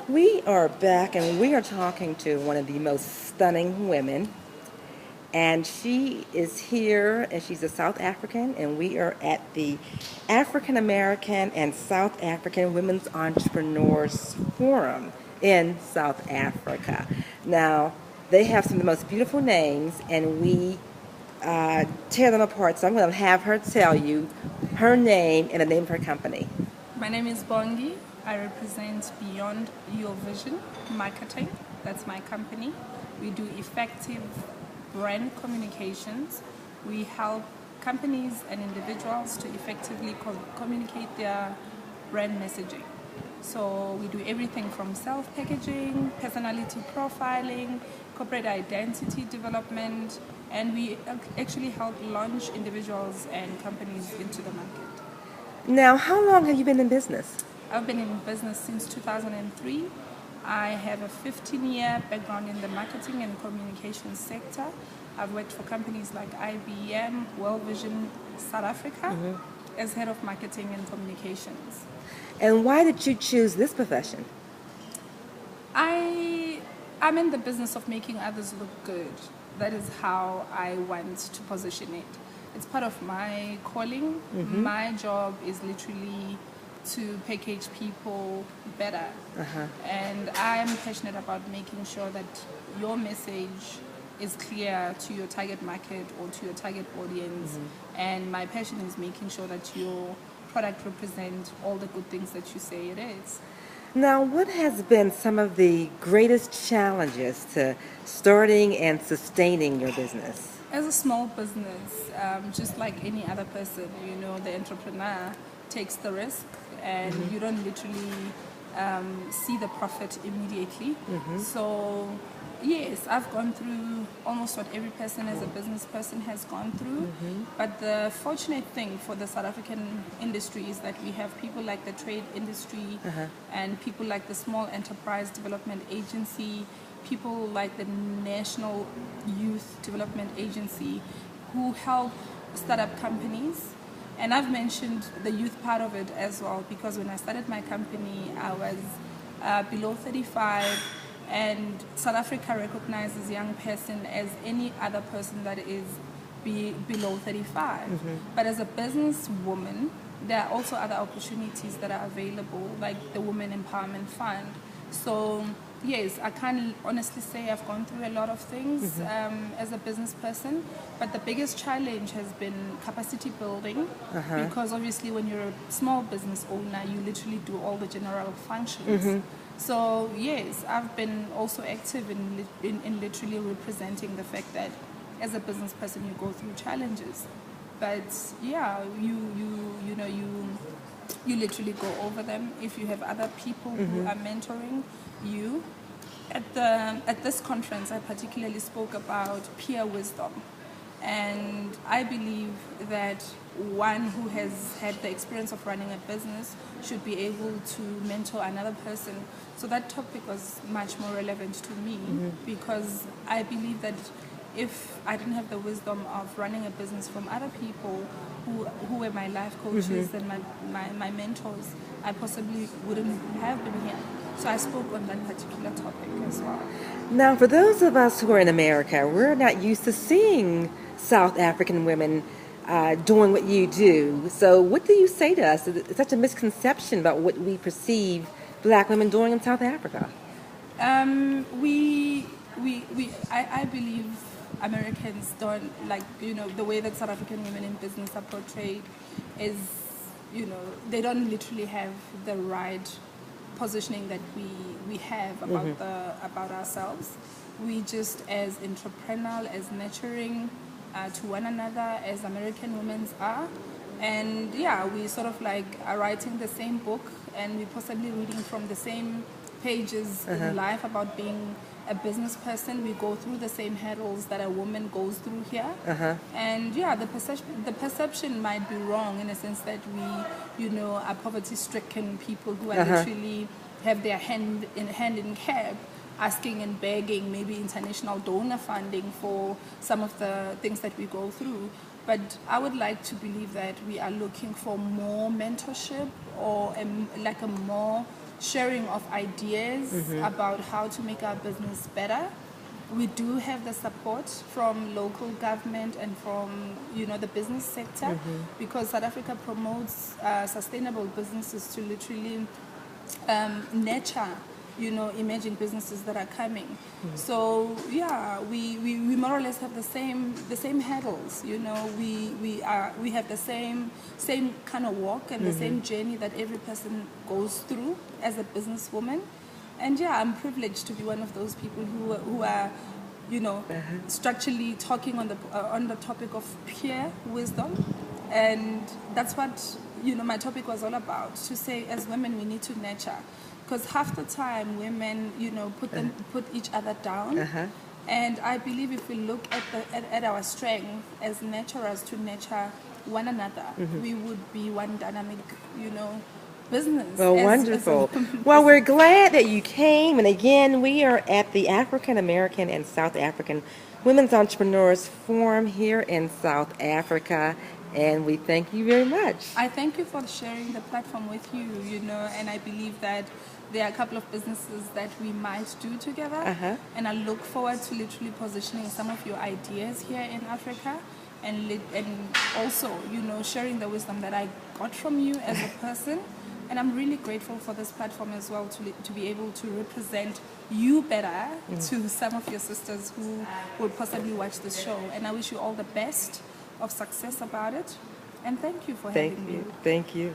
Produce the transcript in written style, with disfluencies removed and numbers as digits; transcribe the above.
We are back and we are talking to one of the most stunning women. And she is here and she's a South African, and we are at the African American and South African Women's Entrepreneurs Forum in South Africa. Now, they have some of the most beautiful names, and we tear them apart. So I'm going to have her tell you her name and the name of her company. My name is Bongi. I represent Beyond Your Vision Marketing. That's my company. We do effective brand communications. We help companies and individuals to effectively communicate their brand messaging. So we do everything from self-packaging, personality profiling, corporate identity development, and we actually help launch individuals and companies into the market. Now, how long have you been in business? I've been in business since 2003. I have a 15-year background in the marketing and communications sector. I've worked for companies like IBM, World Vision, South Africa, as head of marketing and communications. And why did you choose this profession? I'm in the business of making others look good. That is how I want to position it. It's part of my calling. My job is literally to package people better. And I'm passionate about making sure that your message is clear to your target market or to your target audience. And my passion is making sure that your product represents all the good things that you say it is. Now, what has been some of the greatest challenges to starting and sustaining your business? As a small business, just like any other person, the entrepreneur takes the risk, and you don't literally see the profit immediately. So, yes, I've gone through almost what every person as a business person has gone through. But the fortunate thing for the South African industry is that we have people like the trade industry and people like the Small Enterprise Development Agency, people like the National Youth Development Agency, who help start up companies. And I've mentioned the youth part of it as well, because when I started my company, I was below 35, and South Africa recognizes young person as any other person that is below 35. But as a businesswoman, there are also other opportunities that are available, like the Women Empowerment Fund. So yes, I can't honestly say I've gone through a lot of things as a business person, but the biggest challenge has been capacity building, because obviously when you're a small business owner, you literally do all the general functions. So yes, I've been also active in literally representing the fact that as a business person you go through challenges, but yeah, you literally go over them. If you have other people who are mentoring you, at this conference I particularly spoke about peer wisdom, and I believe that one who has had the experience of running a business should be able to mentor another person. So that topic was much more relevant to me, because I believe that if I didn't have the wisdom of running a business from other people who were my life coaches and my mentors, I possibly wouldn't have been here. So I spoke on that particular topic as well. Now, for those of us who are in America, we're not used to seeing South African women doing what you do. So what do you say to us? It's such a misconception about what we perceive black women doing in South Africa. I believe Americans don't like, the way that South African women in business are portrayed is, they don't literally have the right positioning that we have about ourselves. We just as entrepreneurial, as nurturing to one another as American women are. And yeah, we sort of like are writing the same book, and we're possibly reading from the same pages in life about being a business person. We go through the same hurdles that a woman goes through here. And yeah, the perception might be wrong in a sense that we, are poverty-stricken people who are literally have their hand in cap, asking and begging maybe international donor funding for some of the things that we go through. But I would like to believe that we are looking for more mentorship, or like a more sharing of ideas about how to make our business better. We do have the support from local government and from, you know, the business sector, because South Africa promotes sustainable businesses to literally nurture, you know, emerging businesses that are coming. So yeah, we more or less have the same hurdles, you know. We have the same kind of walk and the same journey that every person goes through as a businesswoman. And yeah, I'm privileged to be one of those people who are, you know, structurally talking on the topic of peer wisdom. And that's what, you know, my topic was all about, to say as women we need to nurture, because half the time women, you know, put each other down. And I believe if we look at our strength as nurturers to nurture one another, we would be one dynamic, you know, business. Well, wonderful. Well, we're glad that you came. And again, we are at the African American and South African Women's Entrepreneurs Forum here in South Africa. And we thank you very much. I thank you for sharing the platform with you, you know, and I believe that there are a couple of businesses that we might do together. And I look forward to literally positioning some of your ideas here in Africa, and also, you know, sharing the wisdom that I got from you as a person. And I'm really grateful for this platform as well, to be able to represent you better to some of your sisters who would possibly watch this show. And I wish you all the best of success about it. And thank you for having me. Thank you.